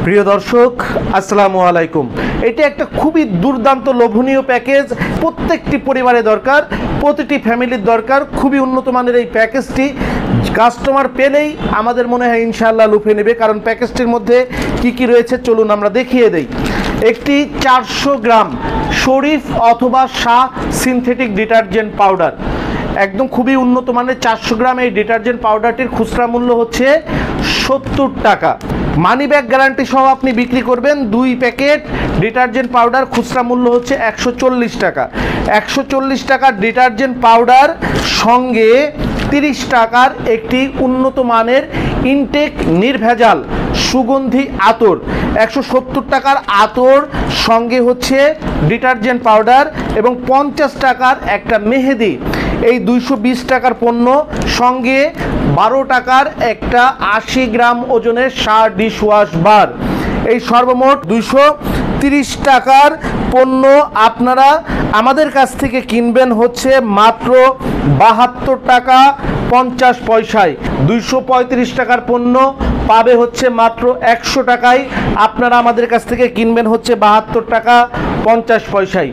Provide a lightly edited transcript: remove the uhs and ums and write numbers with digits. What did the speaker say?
প্রিয় দর্শক আসসালামু আলাইকুম। এটা একটা খুবই দুর্দান্ত লোভনীয় প্যাকেজ, প্রত্যেকটি পরিবারে দরকার, প্রতিটি ফ্যামিলির দরকার। খুবই উন্নত মানের এই প্যাকেজটি কাস্টমার পেলেই আমাদের মনে হয় ইনশাআল্লাহ লুফে নেবে। কারণ প্যাকেজটির মধ্যে কি কি রয়েছে চলুন আমরা দেখিয়ে দেই। একটি 400 গ্রাম শরীফ অথবা শাহ সিনথেটিক ডিটারজেন্ট পাউডার, একদম খুবই উন্নত মানের 400 গ্রাম এই ডিটারজেন্ট পাউডারটির খুচরা মূল্য হচ্ছে 70 টাকা। মানি ব্যাগ গ্যারান্টি সহ আপনি বিক্রি করবেন। 2 প্যাকেট ডিটারজেন্ট পাউডার খুচরা মূল্য হচ্ছে 140 টাকা। 140 টাকার ডিটারজেন্ট পাউডার সঙ্গে 30 টাকার একটি উন্নত মানের ইনটেক নির্ভেজাল সুগন্ধি আতর, 170 টাকার আতর সঙ্গে হচ্ছে ডিটারজেন্ট পাউডার এবং 50 টাকার একটা মেহেদি। এই 220 টাকার পণ্য সঙ্গে 12 টাকার একটা 80 গ্রাম ওজনের শাহ ডিশওয়াশ বার। এই সর্বমোট 230 টাকার পণ্য আপনারা আমাদের কাছ থেকে কিনবেন হচ্ছে মাত্র 72 টাকা 50 পয়সায়। 235 টাকার পণ্য পাবে হচ্ছে মাত্র 100 টাকায়। আপনারা আমাদের কাছ থেকে কিনবেন হচ্ছে 72 টাকা 50 পয়সায়।